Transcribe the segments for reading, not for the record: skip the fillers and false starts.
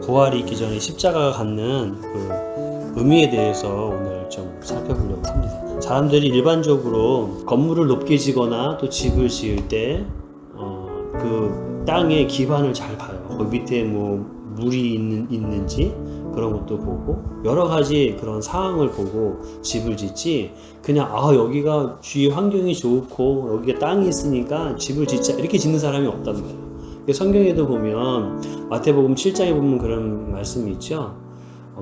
부활이 있기 전에 십자가가 갖는 그 의미에 대해서 오늘 좀 살펴보려고 합니다. 사람들이 일반적으로 건물을 높게 지거나 또 집을 지을 때 그 땅의 기반을 잘 봐요. 거기 밑에 뭐 물이 있는지 그런 것도 보고 여러 가지 그런 상황을 보고 집을 짓지, 그냥 여기가 주위 환경이 좋고 여기가 땅이 있으니까 집을 짓자 이렇게 짓는 사람이 없단 말이에요. 성경에도 보면 마태복음 7장에 보면 그런 말씀이 있죠.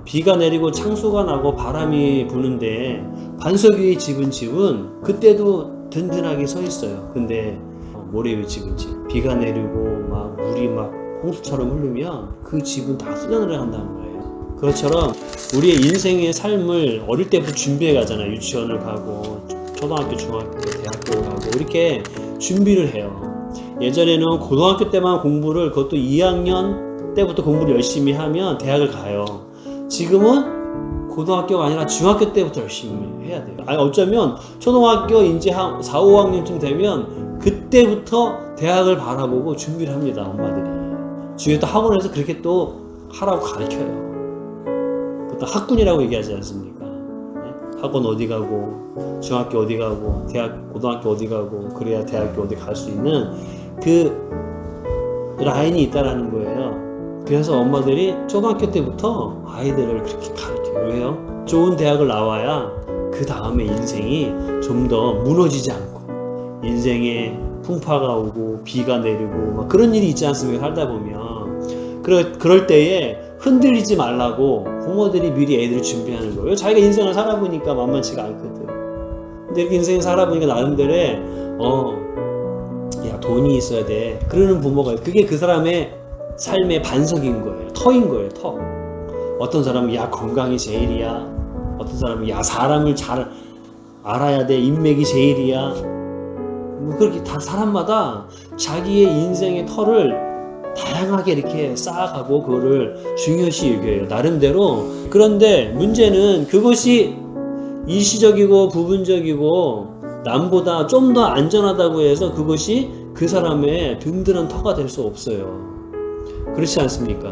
비가 내리고 창수가 나고 바람이 부는데 반석 위에 집은 집은 그때도 든든하게 서 있어요. 근데 모래 위에 집은 집, 비가 내리고 막 물이 막 홍수처럼 흐르면 그 집은 다 쓸려내려간다는 거예요. 그것처럼 우리의 인생의 삶을 어릴 때부터 준비해 가잖아요. 유치원을 가고 초등학교, 중학교, 대학교 가고 이렇게 준비를 해요. 예전에는 고등학교 때만 공부를, 그것도 2학년 때부터 공부를 열심히 하면 대학을 가요. 지금은 고등학교가 아니라 중학교 때부터 열심히 해야 돼요. 어쩌면 초등학교 이제 한 4, 5학년쯤 되면 그때부터 대학을 바라보고 준비를 합니다. 엄마들이 주위에 또 학원에서 그렇게 또 하라고 가르쳐요. 그것도 학군이라고 얘기하지 않습니까? 학원 어디 가고 중학교 어디 가고 대학 고등학교 어디 가고 그래야 대학교 어디 갈 수 있는 그 라인이 있다라는 거예요. 그래서 엄마들이 초등학교 때부터 아이들을 그렇게 가르쳐요. 왜요? 좋은 대학을 나와야 그 다음에 인생이 좀 더 무너지지 않고, 인생에 풍파가 오고 비가 내리고 막 그런 일이 있지 않습니까? 살다 보면 그럴 때에 흔들리지 말라고 부모들이 미리 애들을 준비하는 거예요. 자기가 인생을 살아보니까 만만치가 않거든. 근데 이렇게 인생을 살아보니까 나름대로 야 돈이 있어야 돼 그러는 부모가, 그게 그 사람의 삶의 반석인 거예요. 터인 거예요. 터. 어떤 사람은 야 건강이 제일이야, 어떤 사람은 야 사람을 잘 알아야 돼, 인맥이 제일이야. 뭐 그렇게 다 사람마다 자기의 인생의 터를 다양하게 이렇게 쌓아가고 그거를 중요시 여겨요. 나름대로. 그런데 문제는 그것이 일시적이고 부분적이고 남보다 좀 더 안전하다고 해서 그것이 그 사람의 든든한 터가 될 수 없어요. 그렇지 않습니까?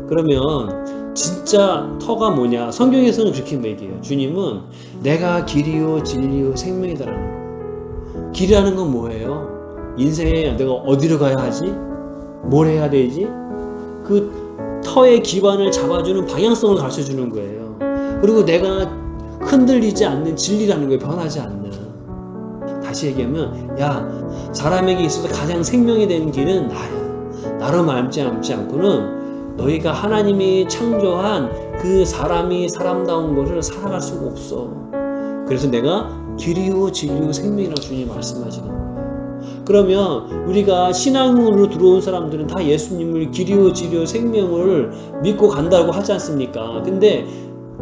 그러면 진짜 터가 뭐냐? 성경에서는 그렇게 얘기해요. 주님은 내가 길이요 진리요 생명이다라는 거예요. 길이라는 건 뭐예요? 인생에 내가 어디로 가야 하지? 뭘 해야 되지? 그 터의 기반을 잡아주는 방향성을 가르쳐주는 거예요. 그리고 내가 흔들리지 않는 진리라는 거예요. 변하지 않는. 다시 얘기하면 사람에게 있어서 가장 생명이 되는 길은 나야. 나로 말지 않고는 너희가 하나님이 창조한 그 사람이 사람다운 것을 살아갈 수가 없어. 그래서 내가 길이요 진리요 생명이라고 주님이 말씀하시는 거예요. 그러면 우리가 신앙으로 들어온 사람들은 다 예수님을 길이요 진리요 생명을 믿고 간다고 하지 않습니까? 근데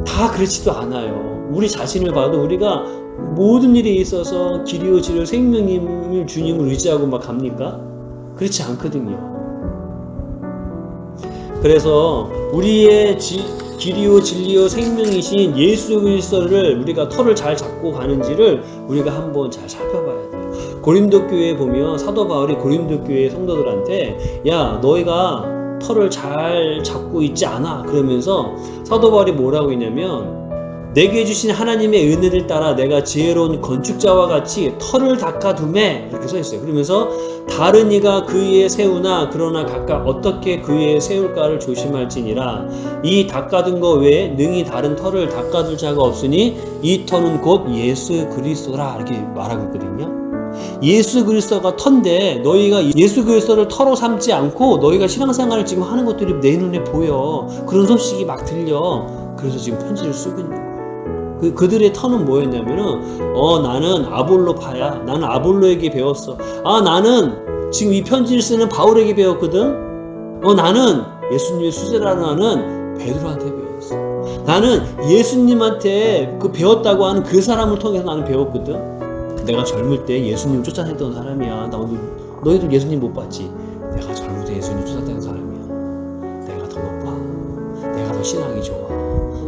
다 그렇지도 않아요. 우리 자신을 봐도 우리가 모든 일에 있어서 길이요 진리요 생명임을 주님을 의지하고 막 갑니까? 그렇지 않거든요. 그래서 우리의 길이요 진리요 생명이신 예수 그리스도를 우리가 터를 잘 잡고 가는지를 우리가 한번 잘 살펴봐야 돼요. 고린도 교회에 보면 사도 바울이 고린도 교회 성도들한테 너희가 터를 잘 잡고 있지 않아 그러면서 사도 바울이 뭐라고 했냐면, 내게 주신 하나님의 은혜를 따라 내가 지혜로운 건축자와 같이 터를 닦아두매 이렇게 써 있어요. 그러면서 다른 이가 그 위에 세우나 그러나 각각 어떻게 그 위에 세울까를 조심할지니라. 이 닦아둔 것 외에 능히 다른 터를 닦아둘 자가 없으니 이 터는 곧 예수 그리스도라 이렇게 말하고 있거든요. 예수 그리스도가 터인데 너희가 예수 그리스도를 터로 삼지 않고 너희가 신앙생활을 지금 하는 것들이 내 눈에 보여. 그런 소식이 막 들려. 그래서 지금 편지를 쓰고 있는 거예요. 그들의 터는 뭐였냐면은 나는 아볼로파야. 나는 아볼로에게 배웠어. 나는 지금 이 편지를 쓰는 바울에게 배웠거든. 나는 예수님의 수제라는 하는 베드로한테 배웠어. 나는 예수님한테 그 배웠다고 하는 그 사람을 통해서 나는 배웠거든. 내가 젊을 때 예수님을 쫓아냈던 사람이야. 너희들 예수님 못 봤지? 내가 젊을 때 예수님 쫓아냈던 사람이야. 내가 더 높아. 내가 더 신앙이 좋아.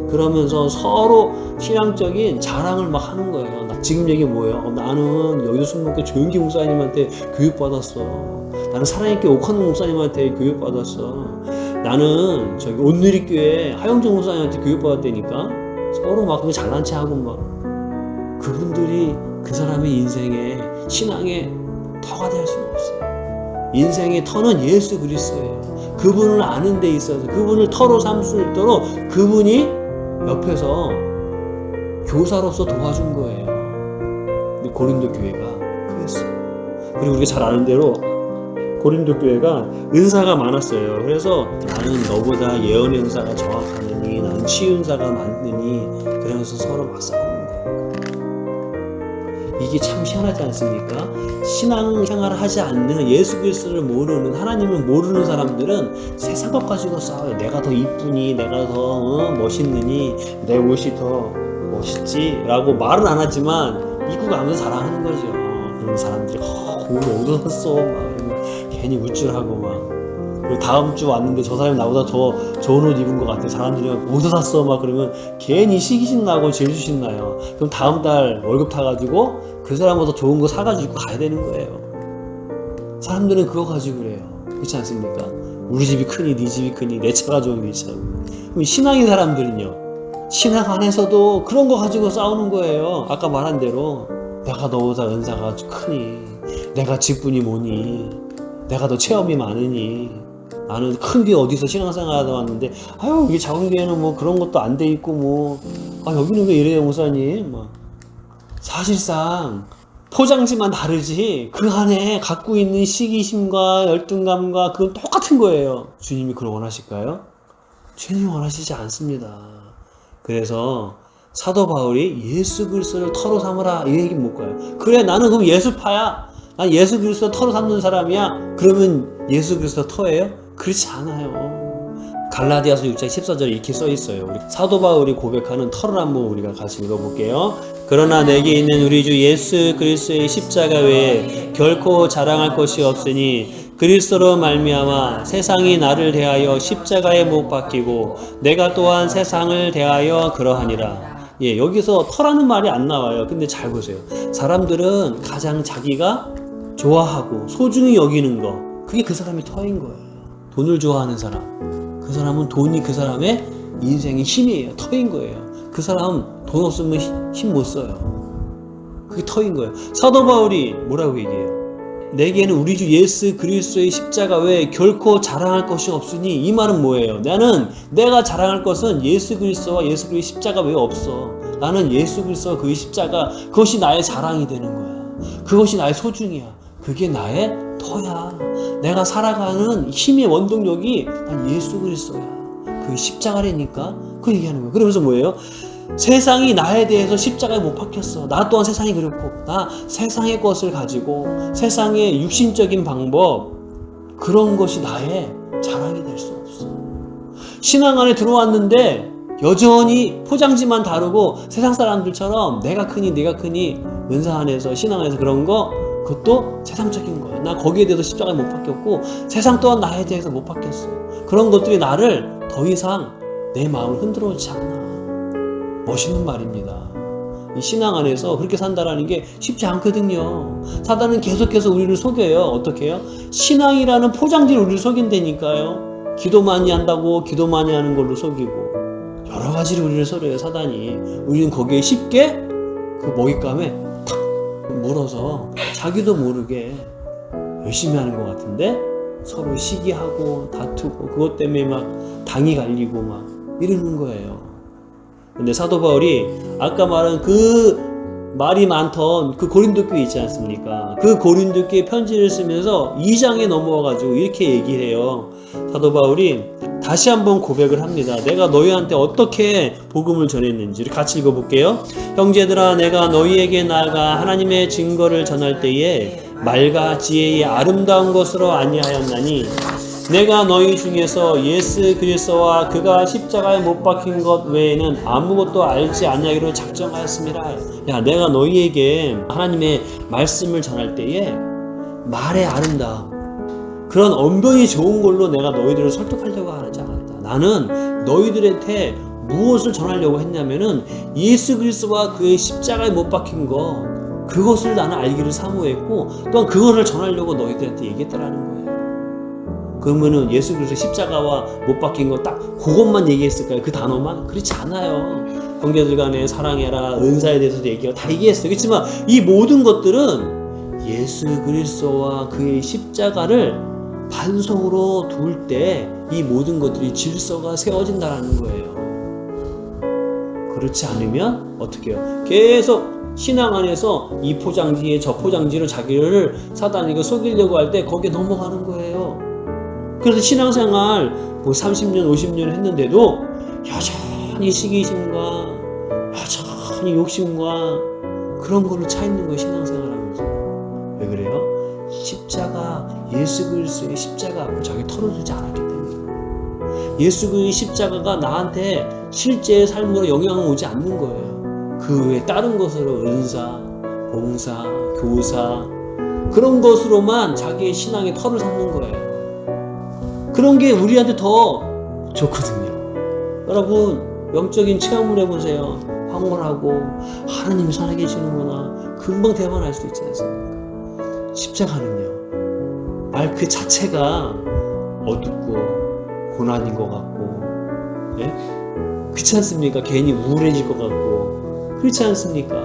그러면서 서로 신앙적인 자랑을 막 하는 거예요. 지금 얘기 뭐예요? 나는 여의도 순복교 조용기 목사님한테 교육받았어. 나는 사랑있게 옥한동 목사님한테 교육받았어. 나는 저기 온누리교회 하영정 목사님한테 교육받았다니까 서로 막 잘난 체하고 막 그분들이 그 사람의 인생에 신앙의 터가 될 수는 없어요. 인생의 터는 예수 그리스도예요. 그분을 아는 데 있어서 그분을 터로 삼을 수 있도록 그분이 옆에서 교사로서 도와준 거예요. 근데 고린도 교회가 그랬어요. 그리고 우리가 잘 아는 대로 고린도 교회가 은사가 많았어요. 그래서 나는 너보다 예언의 은사가 정확하느니 나는 치유 은사가 많느니 그러면서 서로 막 싸우는 거예요. 이게 참 희한하지 않습니까? 신앙생활을 하지 않는 예수 그리스도를 모르는 하나님을 모르는 사람들은 세상 것 가지고 싸워요. 내가 더 이쁘니 내가 더 멋있느니 내 옷이 더 멋있지 라고 말은 안 하지만 미국 가면서 자랑하는 거죠. 그런 사람들이 오늘 어디서 샀어 막 괜히 우쭐하고 막 그리고 다음 주 왔는데 저 사람이 나보다 더 좋은 옷 입은 것 같아. 사람들이 어디서 샀어 막 그러면 괜히 시기심 나고 질투심 나요. 그럼 다음 달 월급 타가지고 그 사람보다 좋은 거 사가지고 가야 되는 거예요. 사람들은 그거 가지고 그래요. 그렇지 않습니까? 우리 집이 크니 네 집이 크니 내 차가 좋은 네 차가. 그럼 신앙인 사람들은요, 신앙 안에서도 그런 거 가지고 싸우는 거예요. 아까 말한 대로 내가 너보다 은사가 크니 내가 직분이 뭐니 내가 더 체험이 많으니 나는 큰 교회 어디서 신앙생활 하다 왔는데 아유 이게 작은 교회는 뭐 그런 것도 안 돼 있고 뭐 여기는 왜 이래요 목사님 막. 사실상 포장지만 다르지 그 안에 갖고 있는 시기심과 열등감과 그건 똑같은 거예요. 주님이 그걸 원하실까요? 주님이 원하시지 않습니다. 그래서 사도 바울이 예수 그리스도를 터로 삼으라 이 얘기는 못 가요. 그래 나는 그럼 예수파야. 난 예수 그리스도 터로 삼는 사람이야. 그러면 예수 그리스도 터예요? 그렇지 않아요. 갈라디아서 6장 14절에 이렇게 써 있어요. 우리 사도 바울이 고백하는 터를 한번 우리가 같이 읽어볼게요. 그러나 내게 있는 우리 주 예수 그리스도의 십자가 외에 결코 자랑할 것이 없으니 그리스도로 말미암아 세상이 나를 대하여 십자가에 못 박히고 내가 또한 세상을 대하여 그러하니라. 예, 여기서 터라는 말이 안 나와요. 근데 잘 보세요. 사람들은 가장 자기가 좋아하고 소중히 여기는 거 그게 그 사람이 터인 거예요. 돈을 좋아하는 사람 그 사람은 돈이 그 사람의 인생의 힘이에요. 터인 거예요. 그 사람 돈 없으면 힘 못 써요. 그게 터인 거예요. 사도 바울이 뭐라고 얘기해요? 내게는 우리 주 예수 그리스도의 십자가 외에 결코 자랑할 것이 없으니 이 말은 뭐예요? 내가 자랑할 것은 예수 그리스도와 예수 그리스도의 십자가 외에 없어. 나는 예수 그리스도와 그의 십자가 그것이 나의 자랑이 되는 거야. 그것이 나의 소중이야. 그게 나의 터야. 내가 살아가는 힘의 원동력이 난 예수 그리스도야. 그게 십자가라니까 그 얘기하는 거예요. 그러면서 뭐예요? 세상이 나에 대해서 십자가에 못 박혔어. 나 또한 세상이 그렇고 나 세상의 것을 가지고 세상의 육신적인 방법 그런 것이 나의 자랑이 될 수 없어. 신앙 안에 들어왔는데 여전히 포장지만 다르고 세상 사람들처럼 내가 크니 네가 크니 은사 안에서 신앙 안에서 그런 거 그것도 세상적인 거야. 나 거기에 대해서 십자가에 못 박혔고 세상 또한 나에 대해서 못 박혔어. 그런 것들이 나를 더 이상 내 마음을 흔들어 오지 않아. 멋있는 말입니다. 이 신앙 안에서 그렇게 산다라는 게 쉽지 않거든요. 사단은 계속해서 우리를 속여요. 어떻게 해요? 신앙이라는 포장지를 우리를 속인다니까요. 기도 많이 한다고 기도 많이 하는 걸로 속이고 여러 가지로 우리를 속여요. 사단이. 우리는 거기에 쉽게 그 먹잇감에 탁 물어서 자기도 모르게 열심히 하는 것 같은데 서로 시기하고 다투고 그것 때문에 막 당이 갈리고 막 이러는 거예요. 근데 사도 바울이 아까 말한 그 말이 많던 그 고린도 교회 있지 않습니까? 그 고린도 교회 편지를 쓰면서 2장에 넘어와가지고 이렇게 얘기를 해요. 사도 바울이 다시 한번 고백을 합니다. 내가 너희한테 어떻게 복음을 전했는지 같이 읽어볼게요. 형제들아 내가 너희에게 나아가 하나님의 증거를 전할 때에 말과 지혜의 아름다운 것으로 아니하였나니 내가 너희 중에서 예수 그리스도와 그가 십자가에 못 박힌 것 외에는 아무것도 알지 아니하기로 작정하였습니다. 야, 내가 너희에게 하나님의 말씀을 전할 때에 말의 아름다움 그런 언변이 좋은 걸로 내가 너희들을 설득하려고 하지 않았다. 나는 너희들한테 무엇을 전하려고 했냐면은 예수 그리스도와 그의 십자가에 못 박힌 것 그것을 나는 알기를 사모했고 또한 그것을 전하려고 너희들한테 얘기했다라는 거예요. 그러면은 예수 그리스도 십자가와 못 박힌 거 딱 그것만 얘기했을까요? 그 단어만? 그렇지 않아요. 형제들 간에 사랑해라, 은사에 대해서도 얘기하고 다 얘기했어요. 그렇지만 이 모든 것들은 예수 그리스도와 그의 십자가를 반석으로 둘 때 이 모든 것들이 질서가 세워진다라는 거예요. 그렇지 않으면 어떻게 해요? 계속 신앙 안에서 이 포장지에 저 포장지로 자기를 사단이가 속이려고 할 때 거기에 넘어가는 거예요. 그래서 신앙생활 뭐 30년, 50년 했는데도 여전히 시기심과 여전히 욕심과 그런 걸로 차 있는 거예요. 신앙생활하면서. 왜 그래요? 십자가, 예수 그리스도의 십자가 앞을 자기 털어주지 않았기 때문에. 예수 그리스도의 십자가가 나한테 실제의 삶으로 영향을 오지 않는 거예요. 그 외에 다른 것으로 은사, 봉사, 교사 그런 것으로만 자기의 신앙의 털을 삼는 거예요. 그런 게 우리한테 더 좋거든요. 여러분 영적인 체험을 해보세요. 황홀하고 하나님이 살아계시는구나 금방 대만할 수 있지 않습니까? 십자가는요 말 그 자체가 어둡고 고난인 것 같고 예? 그렇지 않습니까? 괜히 우울해질 것 같고 그렇지 않습니까?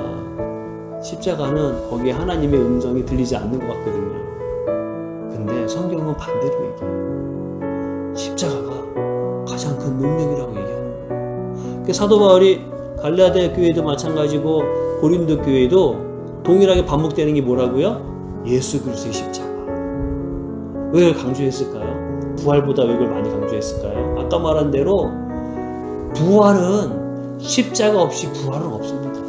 십자가는 거기에 하나님의 음성이 들리지 않는 것 같거든요. 근데 성경은 반대로 얘기해요. 십자가가 가장 큰 능력이라고 얘기하는 거예요. 그 사도 바울이 갈라디아 교회도 마찬가지고 고린도 교회도 동일하게 반복되는 게 뭐라고요? 예수 그리스도의 십자가. 왜 강조했을까요? 부활보다 왜 이걸 많이 강조했을까요? 아까 말한 대로 부활은 십자가 없이 부활은 없습니다.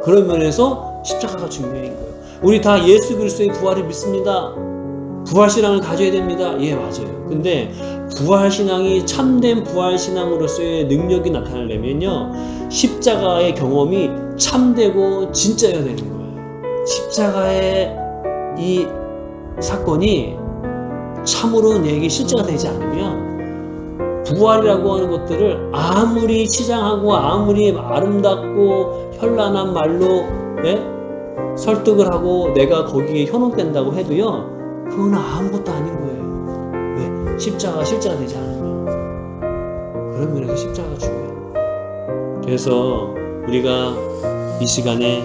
그런 면에서 십자가가 중요한 거예요. 우리 다 예수 그리스도의 부활을 믿습니다. 부활신앙을 가져야 됩니다. 예, 맞아요. 근데 부활신앙이 참된 부활신앙으로서의 능력이 나타나려면요 십자가의 경험이 참되고 진짜여야 되는 거예요. 십자가의 이 사건이 참으로 내게 실제가 되지 않으면 부활이라고 하는 것들을 아무리 치장하고 아무리 아름답고 현란한 말로 네? 설득을 하고 내가 거기에 현혹된다고 해도요 그건 아무것도 아닌 거예요. 왜? 십자가 실제가 되지 않으면. 그런 면에서 십자가가 중요해요. 그래서 우리가 이 시간에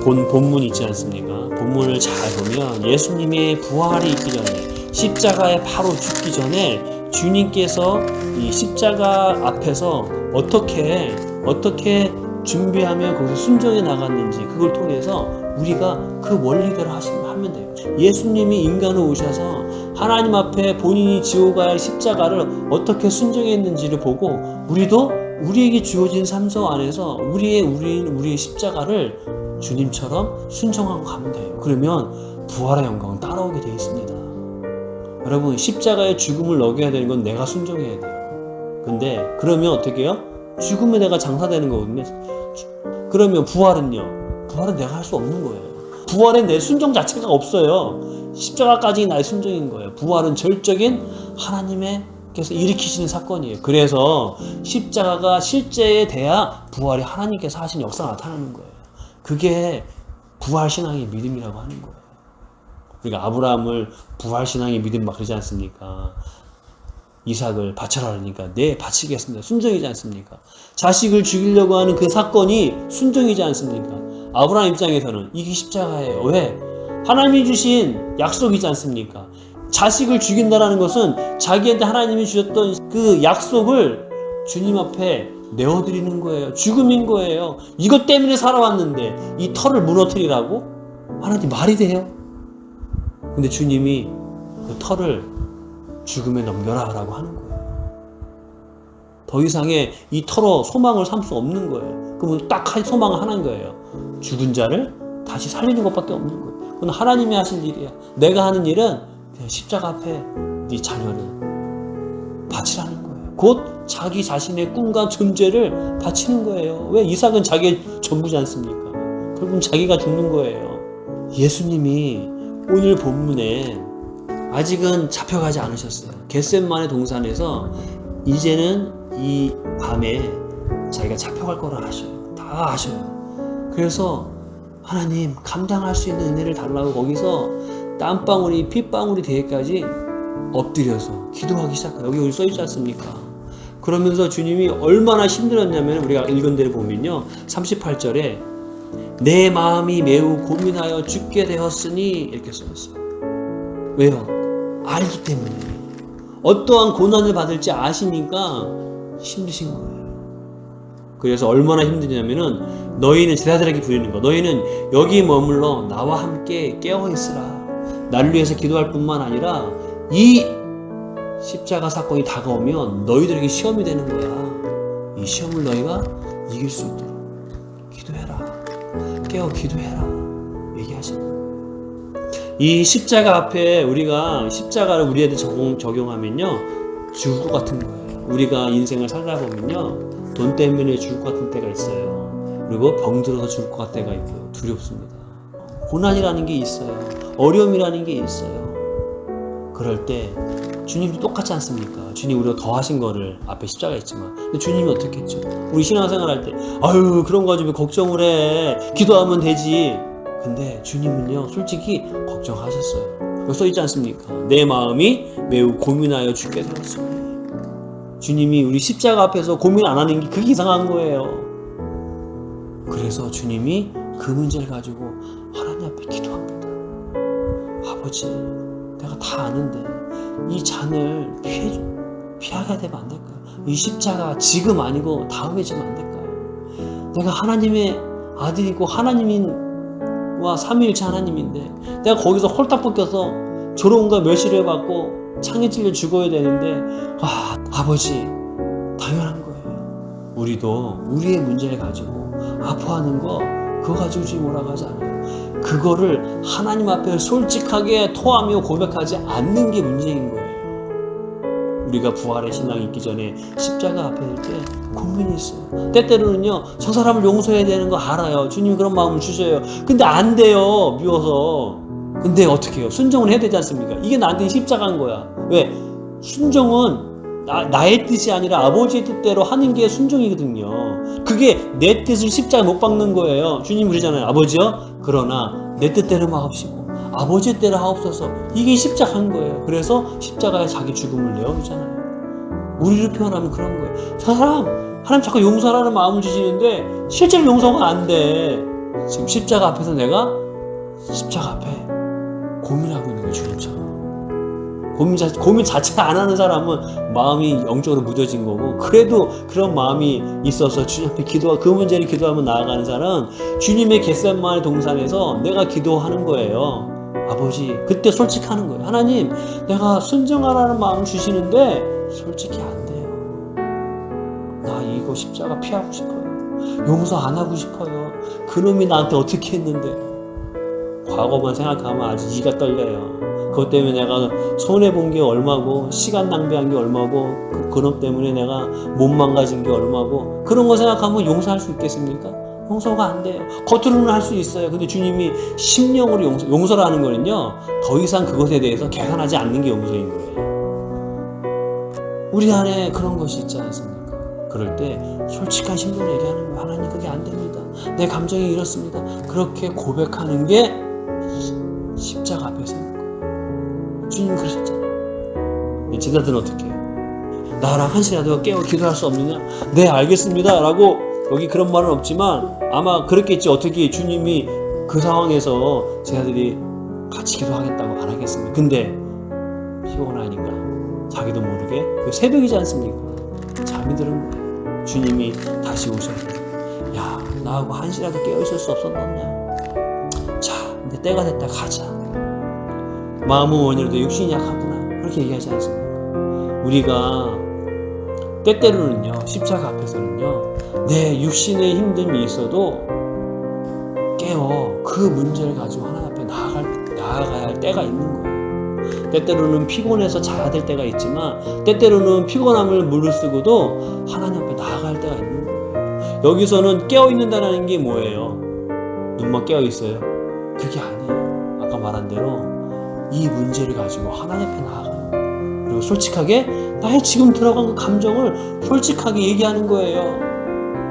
본문 있지 않습니까? 본문을 잘 보면 예수님의 부활이 있기 전에 십자가에 바로 죽기 전에 주님께서 이 십자가 앞에서 어떻게 준비하며 거기서 순종해 나갔는지 그걸 통해서 우리가 그 원리대로 하면 돼요. 예수님이 인간으로 오셔서 하나님 앞에 본인이 지고 갈 십자가를 어떻게 순종했는지를 보고 우리도 우리에게 주어진 삶속 안에서 우리의 십자가를 주님처럼 순종하고 가면 돼요. 그러면 부활의 영광은 따라오게 되어 있습니다. 여러분 십자가의 죽음을 먹여야 되는 건 내가 순종해야 돼요. 근데 그러면 어떻게 해요? 죽음에 내가 장사되는 거거든요. 그러면 부활은요? 부활은 내가 할 수 없는 거예요. 부활엔 내 순종 자체가 없어요. 십자가까지 나의 순종인 거예요. 부활은 절적인 하나님께서 일으키시는 사건이에요. 그래서 십자가가 실제에 돼야 부활이 하나님께서 하신 역사가 나타나는 거예요. 그게 부활신앙의 믿음이라고 하는 거예요. 우리가 아브라함을 부활신앙의 믿음 막 그러지 않습니까? 이삭을 바쳐라 그러니까 네 바치겠습니다. 순종이지 않습니까? 자식을 죽이려고 하는 그 사건이 순종이지 않습니까? 아브라함 입장에서는 이게 십자가예요. 왜? 하나님이 주신 약속이지 않습니까? 자식을 죽인다는 것은 자기한테 하나님이 주셨던 그 약속을 주님 앞에 내어드리는 거예요. 죽음인 거예요. 이것 때문에 살아왔는데 이 털을 무너뜨리라고? 하나님 말이 돼요? 근데 주님이 그 털을 죽음에 넘겨라 라고 하는 거예요. 더 이상의 이 털로 소망을 삼 수 없는 거예요. 그러면 딱 소망 하나인 거예요. 죽은 자를 다시 살리는 것밖에 없는 거예요. 그건 하나님이 하신 일이야. 내가 하는 일은 그냥 십자가 앞에 네 자녀를 바치라는 거예요. 곧 자기 자신의 꿈과 존재를 바치는 거예요. 왜? 이삭은 자기의 전부지 않습니까? 결국은 자기가 죽는 거예요. 예수님이 오늘 본문에 아직은 잡혀가지 않으셨어요. 겟셋마네 동산에서 이제는 이 밤에 자기가 잡혀갈 거라 아셔요. 다 아셔요. 그래서 하나님 감당할 수 있는 은혜를 달라고 거기서 땀방울이 핏방울이 되기까지 엎드려서 기도하기 시작해요. 여기 써있지 않습니까? 그러면서 주님이 얼마나 힘들었냐면 우리가 읽은 데를 보면요, 38절에 내 마음이 매우 고민하여 죽게 되었으니 이렇게 써있어요. 왜요? 알기 때문에. 어떠한 고난을 받을지 아시니까 힘드신 거예요. 그래서 얼마나 힘드냐면은 너희는 제자들에게 부르는 거, 너희는 여기 머물러 나와 함께 깨어있으라. 나를 위해서 기도할 뿐만 아니라 이 십자가 사건이 다가오면 너희들에게 시험이 되는 거야. 이 시험을 너희가 이길 수 있도록 기도해라. 깨어 기도해라. 얘기하시는 이 십자가 앞에 우리가 십자가를 우리한테 적용하면요, 죽을 것 같은 거예요. 우리가 인생을 살다 보면요, 돈 때문에 죽을 것 같은 때가 있어요. 그리고 병들어서 죽을 것 같은 때가 있고요. 두렵습니다. 고난이라는 게 있어요. 어려움이라는 게 있어요. 그럴 때 주님도 똑같지 않습니까? 주님 우리가 더 하신 거를 앞에 십자가 있지만, 근데 주님이 어떻게 했죠? 우리 신앙생활 할 때 아유 그런 거 가지고 걱정을 해, 기도하면 되지. 근데 주님은요 솔직히 걱정하셨어요. 여기 써있지 않습니까? 내 마음이 매우 고민하여 죽게 되었으니. 주님이 우리 십자가 앞에서 고민 안 하는 게 그게 이상한 거예요. 그래서 주님이 그 문제를 가지고 하나님 앞에 기도합니다. 아버지, 내가 다 아는데 이 잔을 피하게 되면 안 될까요? 이 십자가 지금 아니고 다음에 지면 안 될까요? 내가 하나님의 아들이고 하나님과 삼위일체 하나님인데 내가 거기서 홀딱 벗겨서 조롱과 멸시를 받고 창에 찔려 죽어야 되는데, 아버지, 당연한 거예요. 우리도 우리의 문제를 가지고 아파하는 거 그거 가지고 주님 뭐라고 하지 않아요. 그거를 하나님 앞에 솔직하게 토하며 고백하지 않는 게 문제인 거예요. 우리가 부활의 신앙이 있기 전에 십자가 앞에 설 때 고민이 있어요. 때때로는요, 저 사람을 용서해야 되는 거 알아요. 주님 그런 마음을 주셔요. 근데 안 돼요, 미워서. 근데 어떻게 해요? 순종은 해야 되지 않습니까? 이게 나한테 십자가인 거야. 왜? 순종은 나의 뜻이 아니라 아버지의 뜻대로 하는 게 순종이거든요. 그게 내 뜻을 십자가에 못 박는 거예요. 주님 그러잖아요. 아버지요, 그러나 내 뜻대로 마옵시고 아버지의 뜻대로 하옵소서. 이게 십자가인 거예요. 그래서 십자가에 자기 죽음을 내어주잖아요. 우리를 표현하면 그런 거예요. 저 사람 하나님 자꾸 용서하라는 마음을 주시는데 실제로 용서가 안 돼. 지금 십자가 앞에서 내가 십자가 앞에 고민하고 있는 게 주님처럼. 고민 자체가 안 하는 사람은 마음이 영적으로 무뎌진 거고, 그래도 그런 마음이 있어서 주님 앞에 그 문제를 기도하면 나아가는 사람은 주님의 겟세마네 동산에서 내가 기도하는 거예요. 아버지, 그때 솔직하는 거예요. 하나님, 내가 순종하라는 마음 주시는데 솔직히 안 돼요. 나 이거 십자가 피하고 싶어요. 용서 안 하고 싶어요. 그놈이 나한테 어떻게 했는데. 과거만 생각하면 아주 이가 떨려요. 그것 때문에 내가 손해본 게 얼마고, 시간 낭비한 게 얼마고, 그놈 때문에 내가 몸 망가진 게 얼마고, 그런 거 생각하면 용서할 수 있겠습니까? 용서가 안 돼요. 겉으로는 할 수 있어요. 근데 주님이 심령으로 용서라는 거는요, 더 이상 그것에 대해서 계산하지 않는 게 용서인 거예요. 우리 안에 그런 것이 있지 않습니까? 그럴 때 솔직한 심령으로 얘기하는 거예요. 하나님, 그게 안 됩니다. 내 감정이 이렇습니다. 그렇게 고백하는 게 십자가 앞에 서는 거예요. 주님 그러셨잖아요. 제자들은 어떻게 해요? 나랑 한시라도 깨워 기도할 수 없느냐? 네, 알겠습니다 라고, 여기 그런 말은 없지만 아마 그랬겠지. 어떻게 주님이 그 상황에서 제자들이 같이 기도하겠다고 안 하겠습니까? 근데 피곤하니까 자기도 모르게, 새벽이지 않습니까? 잠이 드는 거예요. 주님이 다시 오셔서, 야, 나하고 한시라도 깨어있을 수 없었느냐? 자, 이제 때가 됐다, 가자. 마음은 원이라도 육신이 약하구나, 그렇게 얘기하지 않습니까? 우리가 때때로는요, 십자가 앞에서는요, 내 육신의 힘듦이 있어도 깨어 그 문제를 가지고 하나님 앞에 나아가야 할 때가 있는 거예요. 때때로는 피곤해서 자야 될 때가 있지만, 때때로는 피곤함을 무릅쓰고도 하나님 앞에 나아갈 때가 있는 거예요. 여기서는 깨어있는다는 게 뭐예요? 눈만 깨어있어요? 그게 아니에요. 아까 말한 대로 이 문제를 가지고 하나님 앞에 나아가는 거예요. 그리고 솔직하게 나의 지금 들어간 그 감정을 솔직하게 얘기하는 거예요.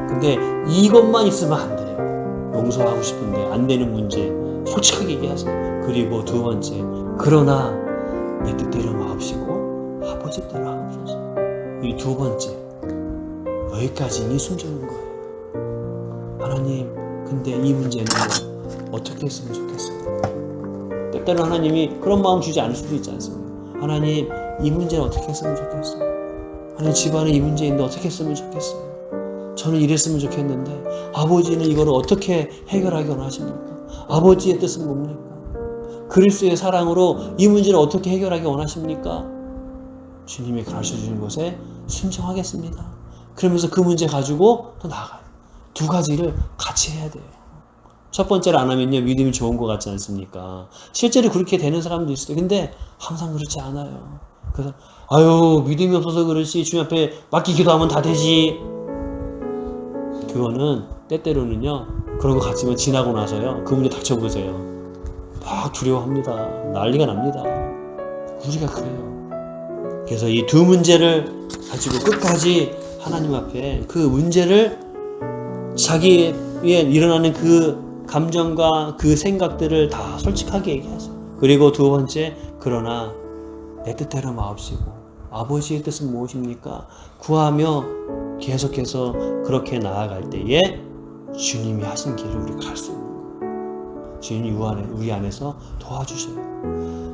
근데 이것만 있으면 안 돼요. 용서하고 싶은데 안 되는 문제 솔직하게 얘기하세요. 그리고 두 번째, 그러나 내 뜻대로 마옵시고 아버지 뜻대로 하옵소서. 이 두 번째, 여기까지니 순종인 거예요. 하나님, 근데 이 문제는 어떻게 했으면 좋겠어요? 때때로 하나님이 그런 마음 주지 않을 수도 있지 않습니까? 하나님, 이 문제는 어떻게 했으면 좋겠어요? 하나님, 집안에 이 문제인데 어떻게 했으면 좋겠어요? 저는 이랬으면 좋겠는데 아버지는 이거를 어떻게 해결하기 원하십니까? 아버지의 뜻은 뭡니까? 그리스도의 사랑으로 이 문제를 어떻게 해결하기 원하십니까? 주님이 가르쳐주는 것에 순종하겠습니다. 그러면서 그 문제 가지고 또 나아가요. 두 가지를 같이 해야 돼요. 첫 번째를 안 하면요, 믿음이 좋은 것 같지 않습니까? 실제로 그렇게 되는 사람도 있어요. 근데 항상 그렇지 않아요. 그래서 아유, 믿음이 없어서 그렇지, 주님 앞에 맡기 기도하면 다 되지. 그거는 때때로는요, 그런 거 같지만 지나고 나서요, 그 문제 닥쳐보세요. 막 두려워합니다. 난리가 납니다. 우리가 그래요. 그래서 이 두 문제를 가지고 끝까지 하나님 앞에 그 문제를 자기에 일어나는 그 감정과 그 생각들을 다 솔직하게 얘기하죠. 그리고 두 번째, 그러나 내 뜻대로 마옵시고 아버지의 뜻은 무엇입니까? 구하며 계속해서 그렇게 나아갈 때에 주님이 하신 길을 우리 갈 수 있는 거예요. 주님이 우리 안에서 도와주셔요.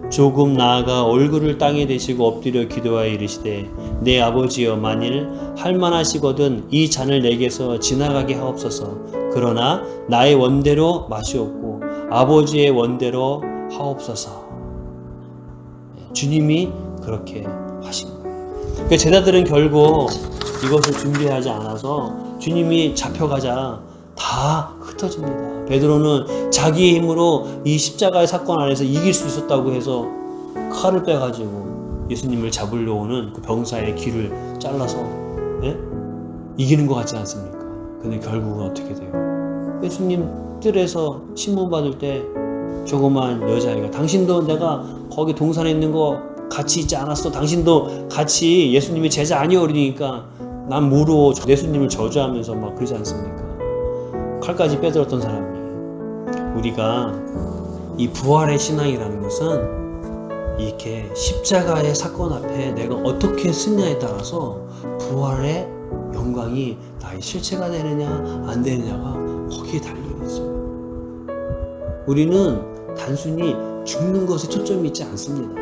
조금 나아가 얼굴을 땅에 대시고 엎드려 기도하여 이르시되 내 아버지여, 만일 할만하시거든 이 잔을 내게서 지나가게 하옵소서. 그러나 나의 원대로 마시옵고 아버지의 원대로 하옵소서. 주님이 그렇게 하신 거예요. 그러니까 제자들은 결국 이것을 준비하지 않아서 주님이 잡혀가자 다 흩어집니다. 베드로는 자기의 힘으로 이 십자가의 사건 안에서 이길 수 있었다고 해서 칼을 빼가지고 예수님을 잡으려 오는 그 병사의 귀를 잘라서 이기는 것 같지 않습니까? 근데 결국은 어떻게 돼요? 예수님 뜰에서 신문 받을 때 조그만 여자아이가, 당신도 내가 거기 동산에 있는 거 같이 있지 않았어? 당신도 같이 예수님의 제자 아니오? 그러니까 난 모르고 예수님을 저주하면서 막 그러지 않습니까? 칼까지 빼들었던 사람이. 우리가 이 부활의 신앙이라는 것은 이렇게 십자가의 사건 앞에 내가 어떻게 쓰냐에 따라서 부활의 영광이 나의 실체가 되느냐 안 되느냐가 거기에 달려있어요. 우리는 단순히 죽는 것에 초점이 있지 않습니다.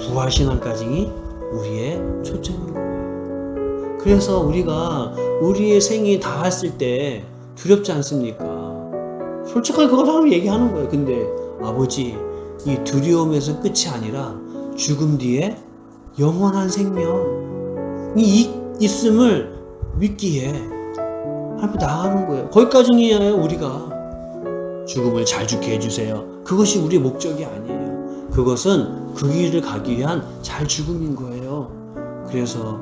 부활 신앙까지 우리의 초점인 거예요. 그래서 우리가 우리의 생이 닿았을 때 두렵지 않습니까? 솔직하게 그걸 하면 얘기하는 거예요. 근데 아버지, 이 두려움에서 끝이 아니라 죽음 뒤에 영원한 생명이 있음을 믿기에 하나님 나아가는 거예요. 거기까지는 우리가 죽음을 잘 죽게 해주세요. 그것이 우리의 목적이 아니에요. 그것은 그 길을 가기 위한 잘 죽음인 거예요. 그래서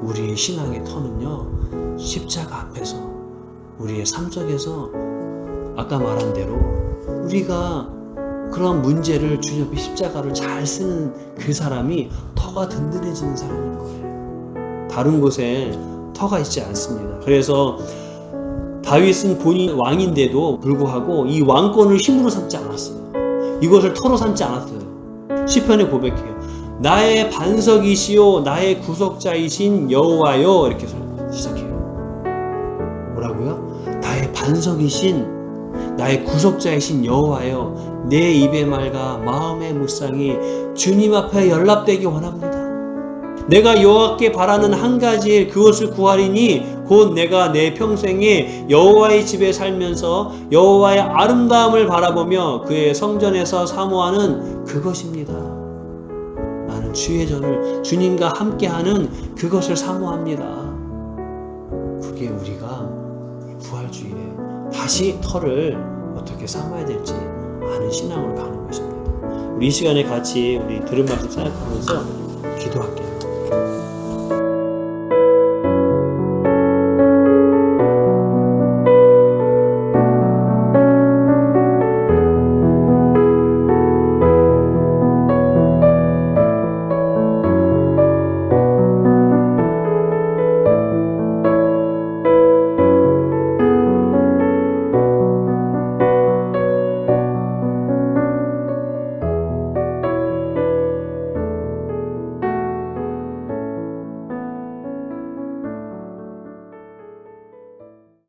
우리의 신앙의 터는요, 십자가 앞에서 우리의 삶 속에서 아까 말한 대로 우리가 그런 문제를 주님 앞에 십자가를 잘 쓰는 그 사람이 터가 든든해지는 사람인 거예요. 다른 곳에 터가 있지 않습니다. 그래서 다윗은 본인 왕인데도 불구하고 이 왕권을 힘으로 삼지 않았어요. 이것을 터로 삼지 않았어요. 시편에 고백해요. 나의 반석이시요 나의 구속자이신 여호와요, 이렇게 시작해요. 뭐라고요? 나의 반석이신 나의 구속자이신 여호와여, 내 입의 말과 마음의 묵상이 주님 앞에 연락되기 원합니다. 내가 여호와께 바라는 한 가지 일, 그것을 구하리니 곧 내가 내 평생에 여호와의 집에 살면서 여호와의 아름다움을 바라보며 그의 성전에서 사모하는 그것입니다. 나는 주의 전을 주님과 함께하는 그것을 사모합니다. 그게 우리가 부활주일에 다시 터를 어떻게 삼아야 될지 아는 신앙으로 가는 것입니다. 우리 이 시간에 같이 우리 들은 말씀 생각하면서 기도할게요.